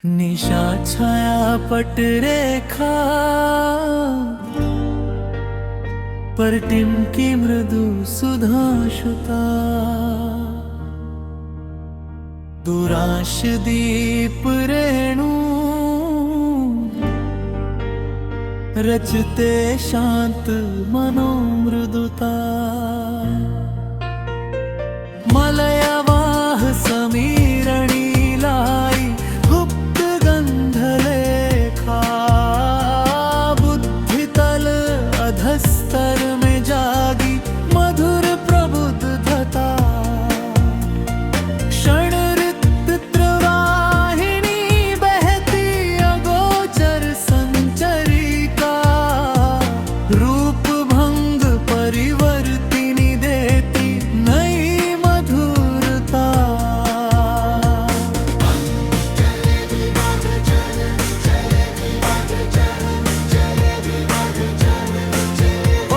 निशा छाया पट रेखा पर टिमकी मृदु सुधाशुता दुराश दीप रेणु रचते शांत मनोमृदुता मलयवाह समीरणी लाई गुप्त गंधलेखा बुद्धितल अधस्तर में जागी मधुर प्रबुद्धता क्षण ऋतुवाहिनी बहती अगोचर संचरिका रूप भंग परिवर्तिनी देती नई मधुरता।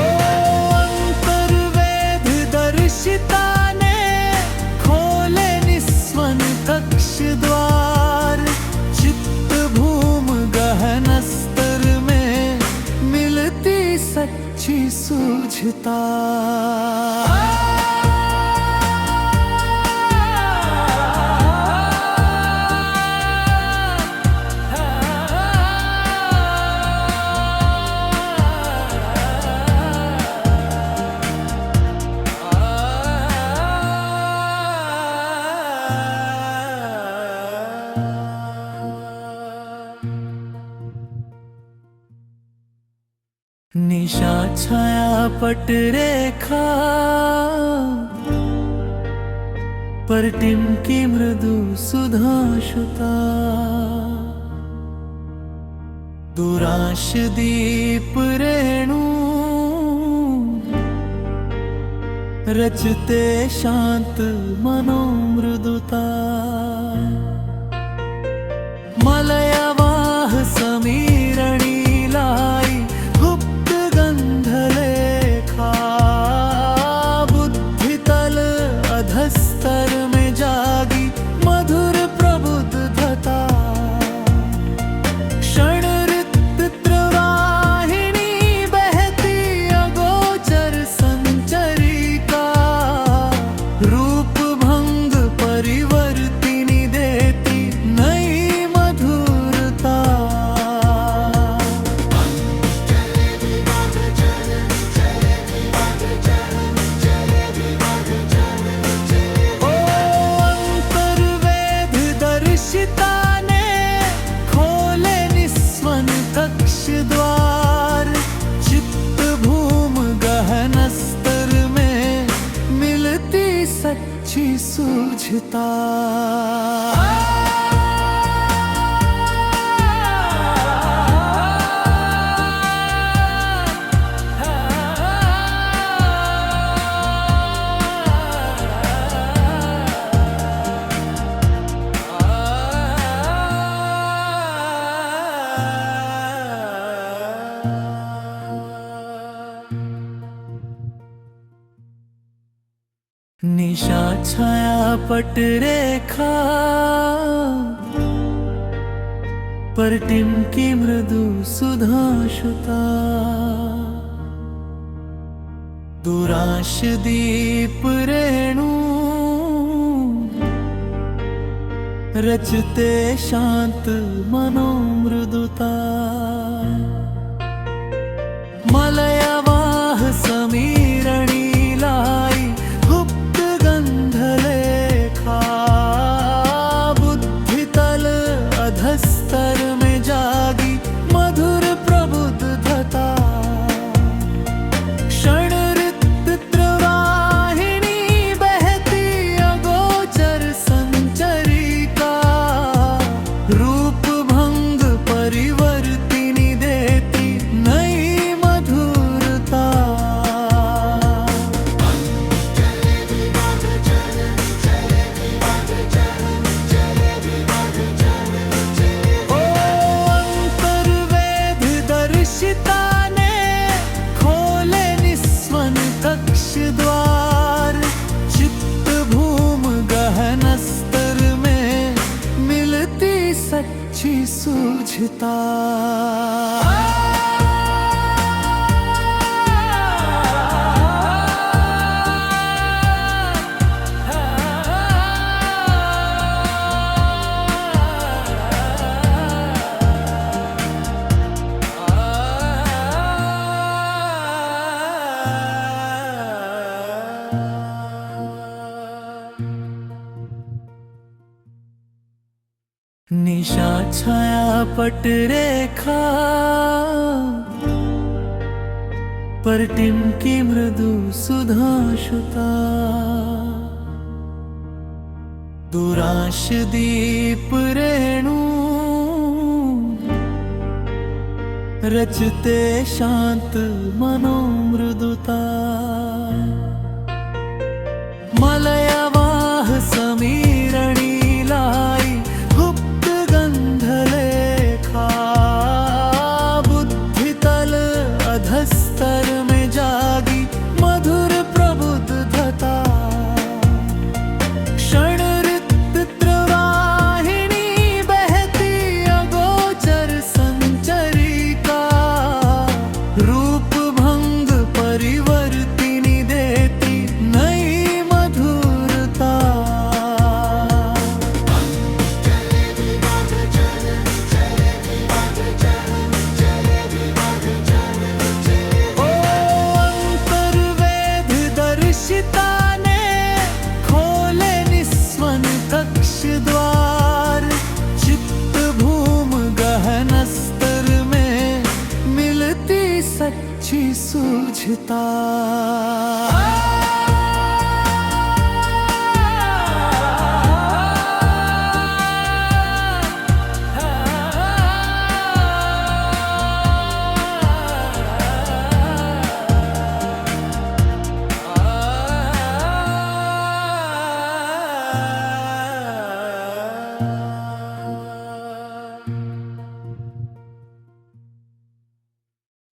ओ अंतर्वेद दर्शिता ने खोले निस्वन कक्ष द्वार चित्त भूम गहन स्तर में मिलती सच्ची सूझता। निशा छाया पट रेखा पर टिमकी मृदु सुधाशुता दुराश दीप रेणु रचते शांत मनोमृदुता मलयवाह समीरणी लाई गुप्त गंधलेखा बुद्धितल अधस्तर में जागी मधुर प्रबुद्धता क्षण ऋतुवाहिनी बहती अगोचर संचरिका रूप भंग परिवर्तिनी देती नई मधुरता। ओ अंतर्वेद दर्शिता ने खोले निस्वन कक्ष द्वार चित्त भूम गहन स्तर में मिलती सच्ची सूझता। निशा छाया पट रेखा पर टिमकी मृदु सुधाशुता दुराश दीप रेणु रचते शांत मनोमृदुता मलयवाह समीरणी लाई गुप्त गंधलेखा बुद्धितल अधस्तर में जागी मधुर प्रबुद्धता क्षण ऋतुवाहिनी बहती अगोचर संचरिका रूप भंग परिवर्तिनी देती नई मधुरता। ओ अंतर्वेद दर्शिता ने खोले निस्वन कक्ष द्वार चित्त भूम गहन स्तर में मिलती सच्ची सच्ची सूझता। निशा छाया पट रेखा पर टिमकी मृदु सुधांशुता। दुराश दीप रेणु रचते शांत मनोमृदुता। मलयवाह समीरणी लाई अधस्तर में जागी मधुर प्रबुद्धता। क्षण ऋतुवाहिनी बहती अगोचर संचरिका। रूप भंग परिवर्तिनी देती नई मधुरता। दर्शिता ने खोले निस्वन कक्ष द्वार। चित्त भूम गहन स्तर में मिलती सच्ची सूझता।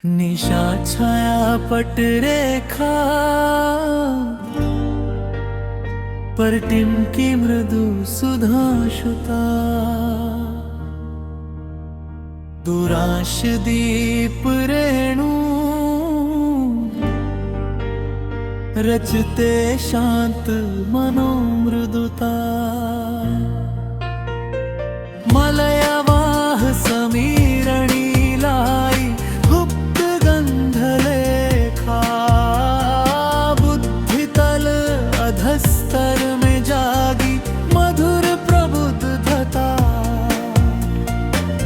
निशा छाया पट रेखा पर टिमकी मृदु सुधांशुता। दुराश दीप रेणु रचते शांत मनोमृदुता। मलयवाह समीरणी लाई अधस्तर में जागी मधुर प्रबुद्धता।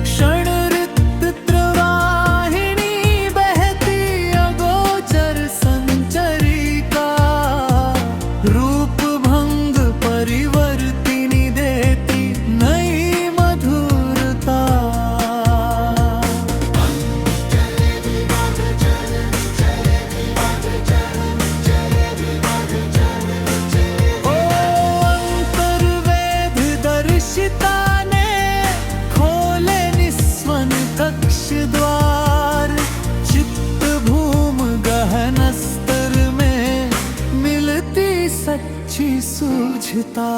क्षण ऋतुवाहिनी बहती अगोचर संचरिका। रूप भंग परिवर्तिनी देती नई मधुरता। दर्शिता ने खोले निस्वन कक्ष द्वार। चित्त भूम गहन स्तर में मिलती सच्ची सूझता।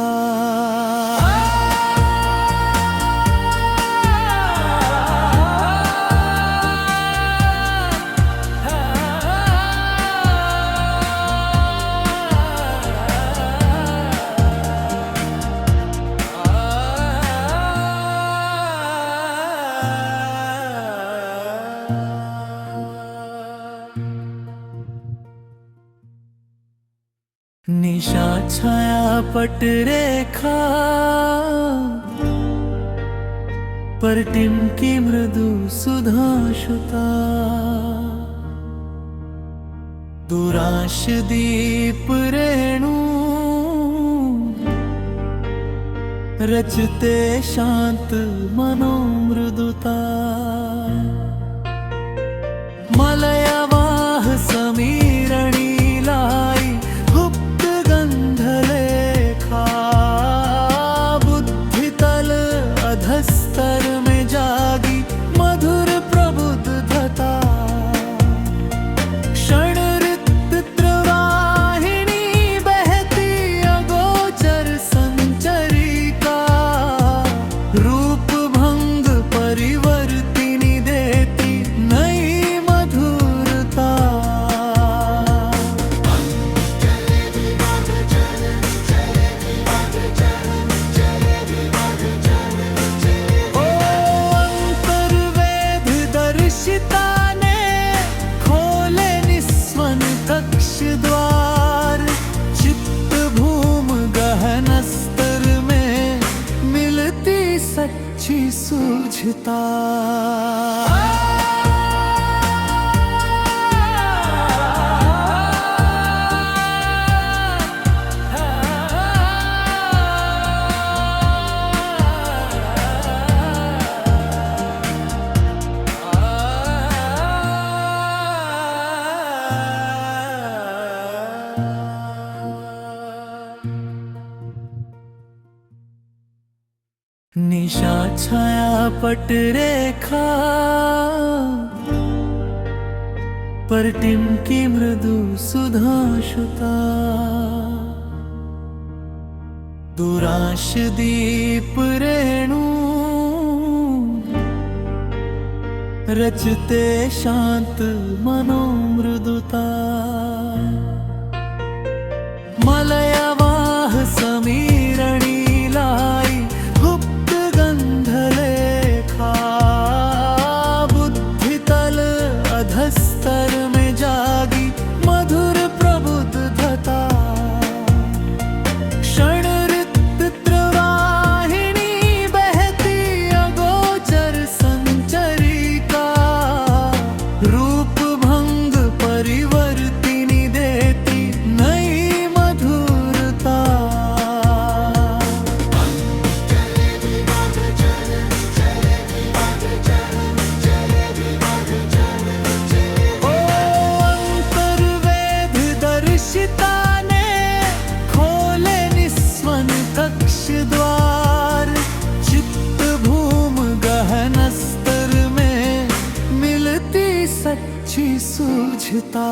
निशा छाया पट रेखा पर टिमकी मृदु सुधांशुता। दुराश दीप रेणु रचते शांत मनोमृदुता। मलयवाह समीरणी लाई गुप्त गंधलेखा। बुद्धितल अधस्तर में जागी मधुर प्रबुद्धता। क्षण ऋतुवाहिनी बहती अगोचर संचरिका। रूप भंग सूझता। निशा छाया पट रेखा पर टिमकी मृदु सुधांशुता। दुराश दीप रेणु रचते शांत मनोमृदुता। मलयवाह समीरणी लाई अधस्तर में जागी मधुर प्रबुद्धता। क्षण ऋतु वाहिनी बहती अगोचर संचरिका। रूप भंग परिवर्तिनी देती नई मधुरता। ने खोले निस्वन कक्ष द्वार। चित्त भूम गहन स्तर में मिलती सच्ची सूझता।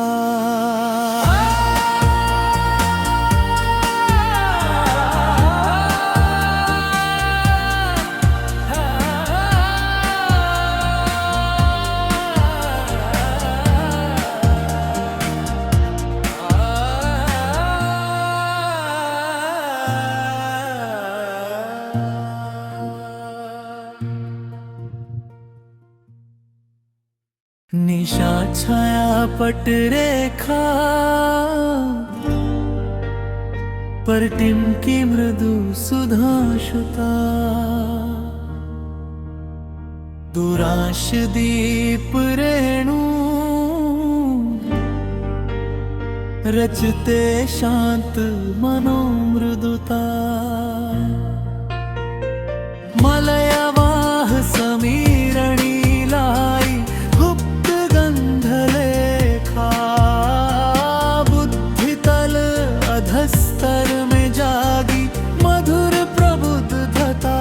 निशा छाया पट रेखा पर टिमकी मृदु सुधांशुता। दुराश दीप रेणु रचते शांत मनोमृदुता। मलयवाह समीरणी लाई अधस्तर में जागी मधुर प्रबुद्धता।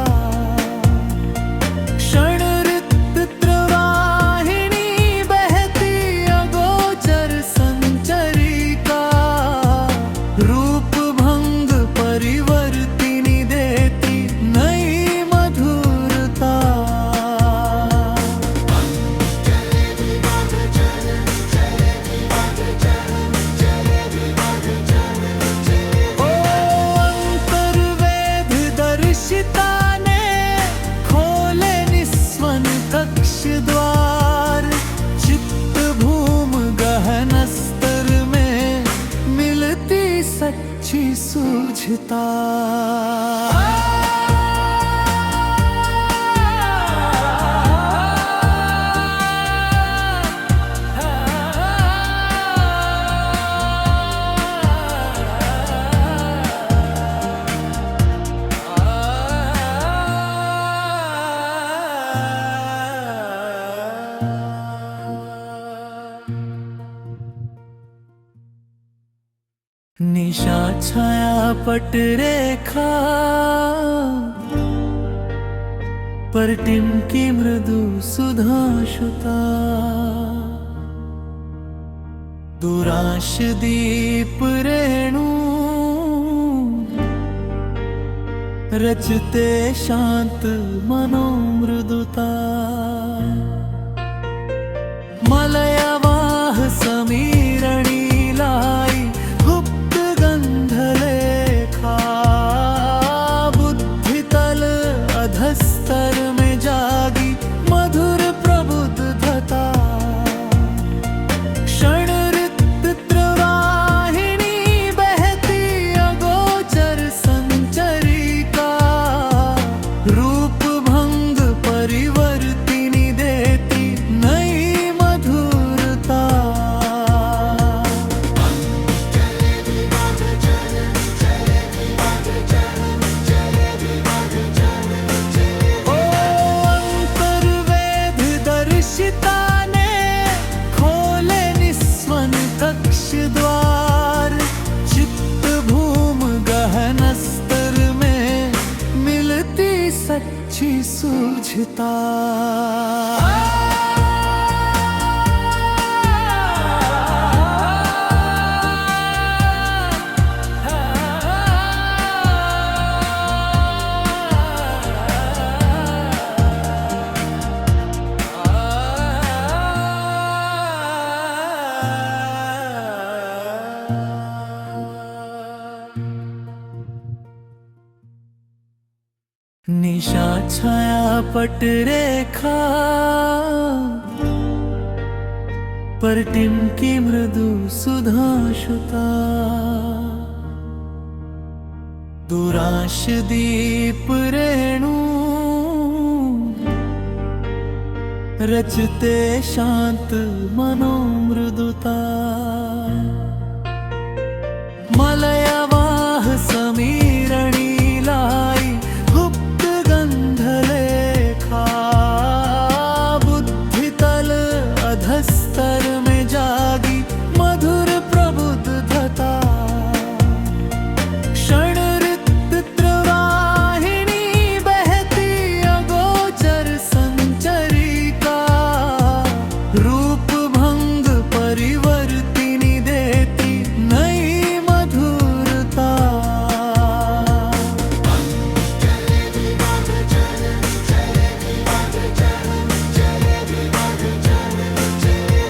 क्षण ऋतु वाहिनी बहती अगोचर संचरिका। रूप भंग परिवर्तिनी देती नई मधुरता। ने खोले निस्वन कक्ष द्वार। चित्त भूम गहन स्तर में मिलती सच्ची सूझता। निशा छाया पट रेखा पर टिमकी मृदु सुधांशुता। दुराश दीप रेणु रचते शांत मनोमृदुता। मलयवाह समीरणी लाई अधस्तर में जागी मधुर प्रबुद्धता। क्षण ऋतु वाहिनी बहती अगोचर संचरिका। रूप भंग परि सूझता। निशा छाया पट रेखा पर टिमकी मृदु सुधाशुता। दुराश दीप रेणु रचते शांत मनोमृदुता। मलयवाह समीरणी लाई गुप्त गंधलेखा। बुद्धितल अधस्तर में जागी मधुर प्रबुद्धता। क्षण ऋतुवाहिनी बहती अगोचर संचरिका। रूप भंग परिवर्तिनी देती नई मधुरता।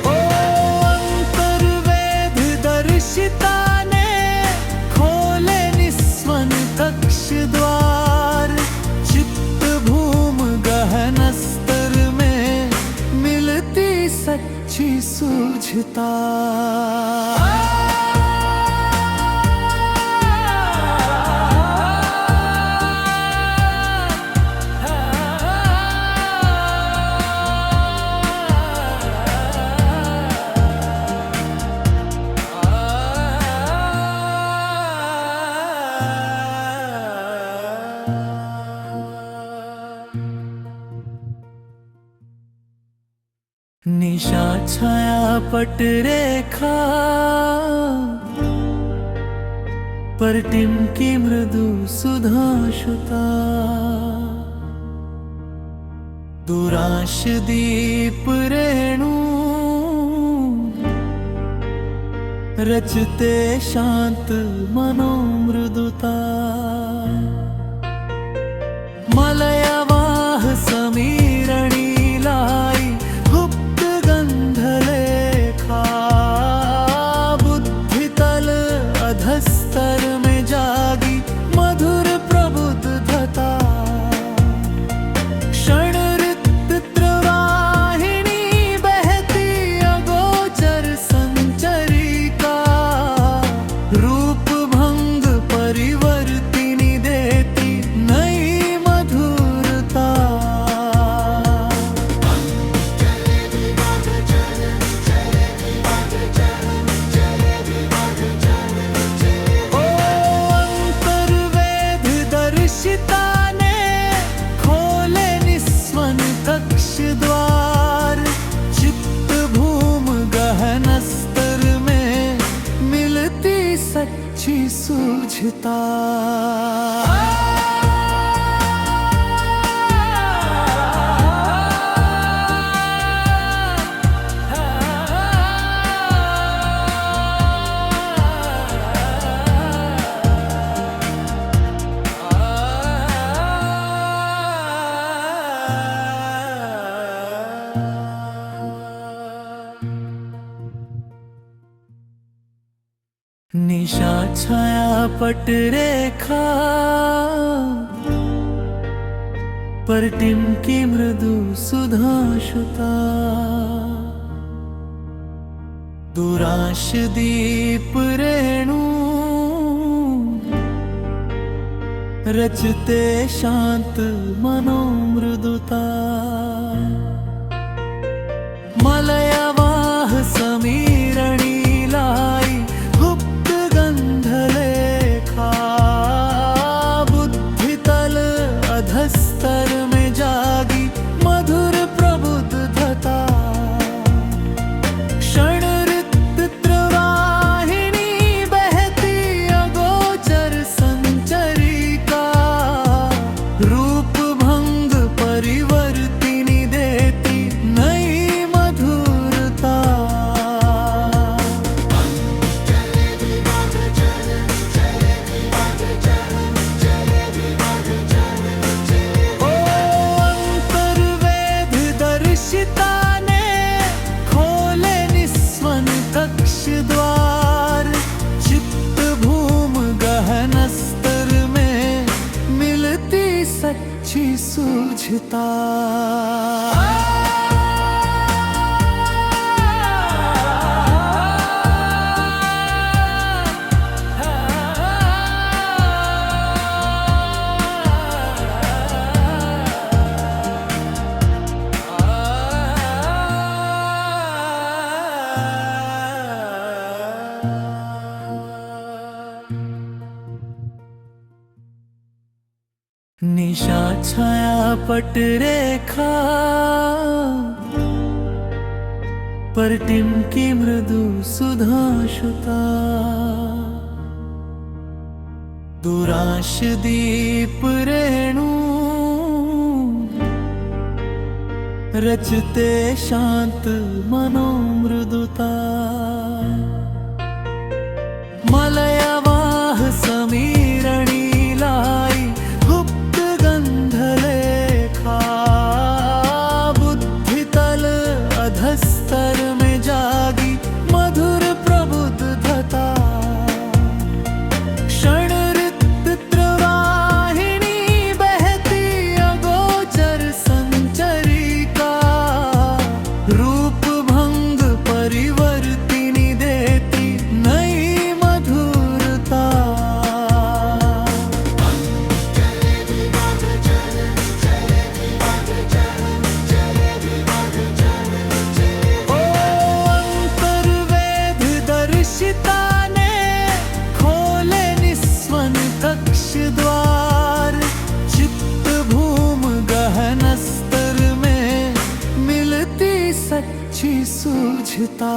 ओ अंतर्वेद दर्शिता ने खोले निस्वन कक्ष द्वार। चित्त भूम गहन स्तर में मिलती सच्ची सूझता। निशा छाया पट रेखा पर टिमकी मृदु सुधाशुता। दुराश दीप रेणु रचते शांत मनोमृदुता। मलयवाह समीरणी लाई गुप्त गंधलेखा। बुद्धितल अधस्तर में जागी मधुर प्रबुद्धता। क्षण ऋतुवाहिनी बहती अगोचर संचरिका। रूप भंग परिवर्तिनी देती नई मधुरता। ओ अंतर्वेद दर्शिता ने खोले निस्वन कक्ष द्वार। चित्त भूम गहन स्तर में मिलती सच्ची सूझता। निशा छाया पट रेखा पर टिमकी मृदु सुधाशुता। दुराश दीप रेणु रचते शांत मनोमृदुता। मलयवाह समीरणी लाई गुप्त गंधलेखा। बुद्धितल अधस्तर में जागी मधुर प्रबुद्धता। क्षण ऋतुवाहिनी बहती अगोचर संचरिका। रूप भंग परिवर्तिनी सूझता। निशा छाया पट रेखा पर टिमकी मृदु सुधांशुता। दुराश दीप रेणु रचते शांत मनोमृदुता। मलयवाह समीरणी लाई गुप्त गंधलेखा। बुद्धितल अधस्तर में जागी मधुर प्रबुद्धता। क्षण ऋतु वाहिनी बहती अगोचर संचरिका। रूप भंग परिवर्तिनी देती नई मधुरता। ओ अंतर्वेद दर्शिता ने खोले निस्वन कक्ष द्वार। चित्त भूम गहन स्तर में मिलती सच्ची सूझता।